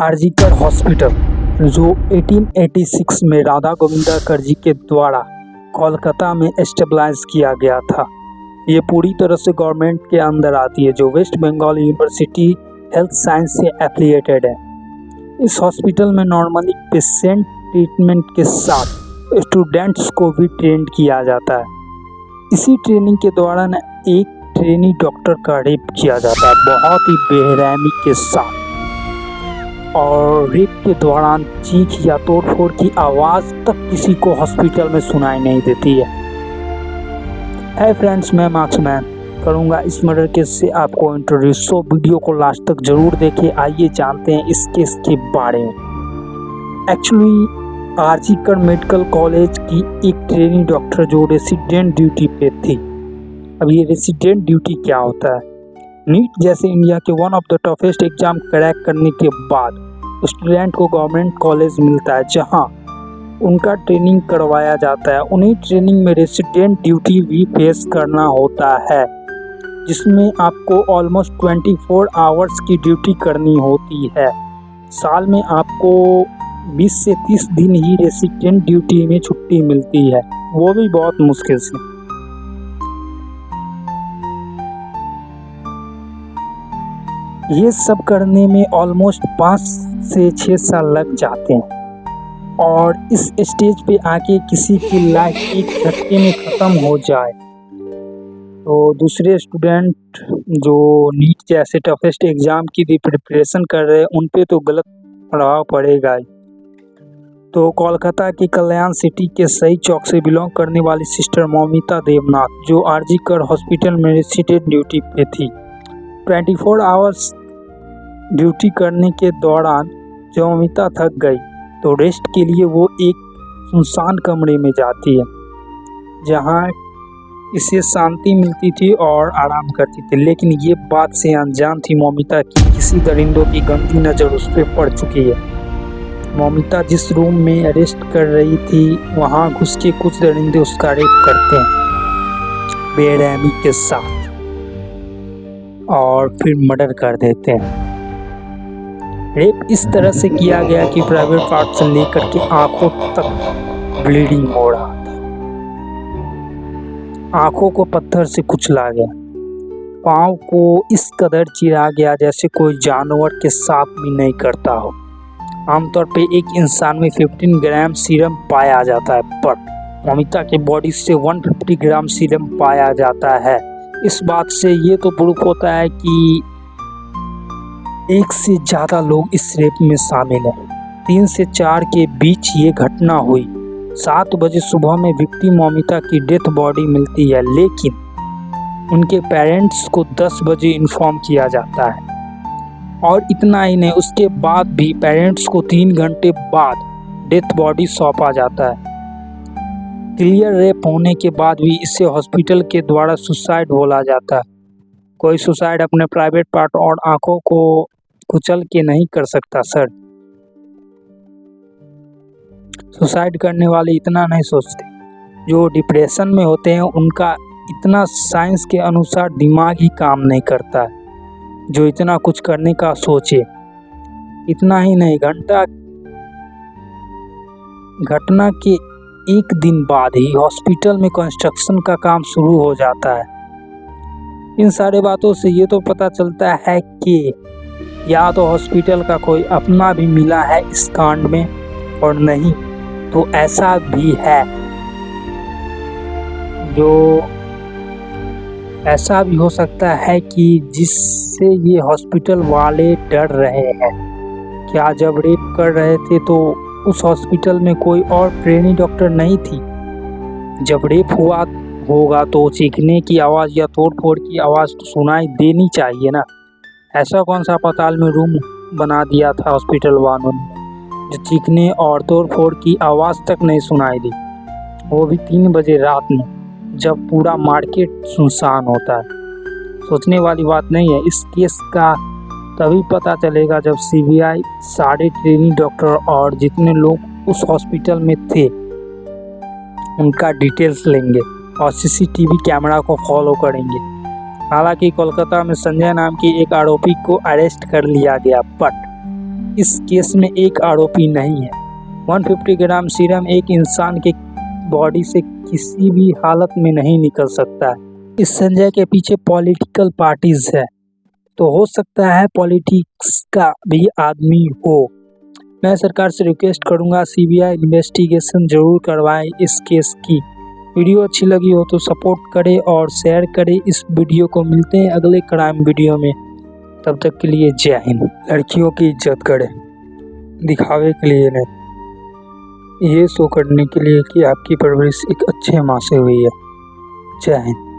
RG Kar hospital जो 1886 में राधा गोविंदाकर जी के द्वारा कोलकाता में एस्टेब्लिश किया गया था। ये पूरी तरह से गवर्नमेंट के अंदर आती है, जो West Bengal University Health Science से एफिलिएटेड है। इस हॉस्पिटल में नॉर्मली पेशेंट ट्रीटमेंट के साथ स्टूडेंट्स को भी ट्रेंड किया जाता है। इसी ट्रेनिंग के दौरान एक ट्रेनी डॉक्टर का रेप किया जाता है बहुत ही बेरहमी के साथ, और रेप के दौरान चीख या तोड़फोड़ की आवाज़ तक किसी को हॉस्पिटल में सुनाई नहीं देती है। हाय फ्रेंड्स, मैं मार्क्समैन करूँगा इस मर्डर केस से आपको इंट्रोड्यूस, सो वीडियो को लास्ट तक ज़रूर देखें। आइए जानते हैं इस केस के बारे में। एक्चुअली आरजीकर मेडिकल कॉलेज की एक ट्रेनी डॉक्टर जो रेसिडेंट ड्यूटी पे थी। अब ये रेसिडेंट ड्यूटी क्या होता है? नीट जैसे इंडिया के one of the toughest exam crack करने के बाद स्टूडेंट को गवर्नमेंट कॉलेज मिलता है जहां उनका ट्रेनिंग करवाया जाता है। उन्हीं ट्रेनिंग में रेसिडेंट ड्यूटी भी फेस करना होता है, जिसमें आपको ऑलमोस्ट 24 आवर्स की ड्यूटी करनी होती है। साल में आपको 20 से 30 दिन ही रेसिडेंट ड्यूटी में छुट्टी मिलती है, वो भी बहुत मुश्किल से। ये सब करने में ऑलमोस्ट 5 से 6 साल लग जाते हैं, और इस स्टेज पे आके किसी की लाइफ एक झटके में ख़त्म हो जाए तो दूसरे स्टूडेंट जो नीट जैसे टफेस्ट एग्ज़ाम की भी प्रिपरेशन कर रहे हैं उन पे तो गलत प्रभाव पड़ेगा ही। तो कोलकाता की कल्याण सिटी के सही चौक से बिलोंग करने वाली सिस्टर मौमिता देवनाथ, जो आरजीकर हॉस्पिटल में रेसिडेंट ड्यूटी पे थी, 24 आवर्स ड्यूटी करने के दौरान जो मौमिता थक गई तो रेस्ट के लिए वो एक सुनसान कमरे में जाती है, जहां इसे शांति मिलती थी और आराम करती थी। लेकिन ये बात से अनजान थी मौमिता की किसी दरिंदों की गंदी नज़र उस पर पड़ चुकी है। मौमिता जिस रूम में रेस्ट कर रही थी वहां घुस के कुछ दरिंदे उसका रेप करते हैं बेरहमी के साथ, और फिर मर्डर कर देते हैं। रेप इस तरह से किया गया कि प्राइवेट पार्ट से लेकर के आंखों तक ब्लीडिंग हो रहा था। आंखों को पत्थर से कुचला गया, पाँव को इस कदर चिरा गया जैसे कोई जानवर के साथ भी नहीं करता हो। आमतौर पे एक इंसान में 15 ग्राम सीरम पाया जाता है, पर मौमिता के बॉडी से 150 ग्राम सीरम पाया जाता है। इस बात से ये तो प्रूफ होता है कि एक से ज़्यादा लोग इस रेप में शामिल हैं। 3 से 4 के बीच ये घटना हुई। 7 बजे सुबह में विक्टिम मौमिता की डेथ बॉडी मिलती है, लेकिन उनके पेरेंट्स को 10 बजे इन्फॉर्म किया जाता है। और इतना ही नहीं, उसके बाद भी पेरेंट्स को 3 घंटे बाद डेथ बॉडी सौंपा जाता है। क्लियर रेप होने के बाद भी इसे हॉस्पिटल के द्वारा सुसाइड बोला जाता है। कोई सुसाइड अपने प्राइवेट पार्ट और आंखों को कुचल के नहीं कर सकता सर। सुसाइड करने वाले इतना नहीं सोचते, जो डिप्रेशन में होते हैं उनका इतना साइंस के अनुसार दिमाग ही काम नहीं करता है जो इतना कुछ करने का सोचे। इतना ही नहीं, घटना के एक दिन बाद ही हॉस्पिटल में कंस्ट्रक्शन का काम शुरू हो जाता है। इन सारे बातों से ये तो पता चलता है कि या तो हॉस्पिटल का कोई अपना भी मिला है इस कांड में, और नहीं तो ऐसा भी है जो ऐसा भी हो सकता है कि जिससे ये हॉस्पिटल वाले डर रहे हैं। क्या जब रेप कर रहे थे तो उस हॉस्पिटल में कोई और ट्रेनी डॉक्टर नहीं थी? जब रेप हुआ होगा तो चीखने की आवाज़ या तोड़फोड़ की आवाज़ तो सुनाई देनी चाहिए ना। ऐसा कौन सा अस्पताल में रूम बना दिया था हॉस्पिटल वालों ने जो चीखने और तोड़फोड़ की आवाज़ तक नहीं सुनाई दी, वो भी 3 बजे रात में, जब पूरा मार्केट सुनसान होता है। सोचने वाली बात नहीं है। इस केस का तभी पता चलेगा जब सीबीआई सारे ट्रेनी डॉक्टर और जितने लोग उस हॉस्पिटल में थे उनका डिटेल्स लेंगे और सीसीटीवी कैमरा को फॉलो करेंगे। हालांकि कोलकाता में संजय नाम के एक आरोपी को अरेस्ट कर लिया गया, बट इस केस में एक आरोपी नहीं है। 150 ग्राम सीरम एक इंसान के बॉडी से किसी भी हालत में नहीं निकल सकता है। इस संजय के पीछे पॉलिटिकल पार्टीज है, तो हो सकता है पॉलिटिक्स का भी आदमी हो। मैं सरकार से रिक्वेस्ट करूंगा सीबीआई इन्वेस्टिगेशन जरूर करवाए इस केस की। वीडियो अच्छी लगी हो तो सपोर्ट करें और शेयर करें इस वीडियो को। मिलते हैं अगले क्राइम वीडियो में, तब तक के लिए जय हिंद। लड़कियों की इज्जत करें, दिखावे के लिए नहीं, ये शो करने के लिए कि आपकी परवरिश एक अच्छे माँ से हुई है। जय हिंद।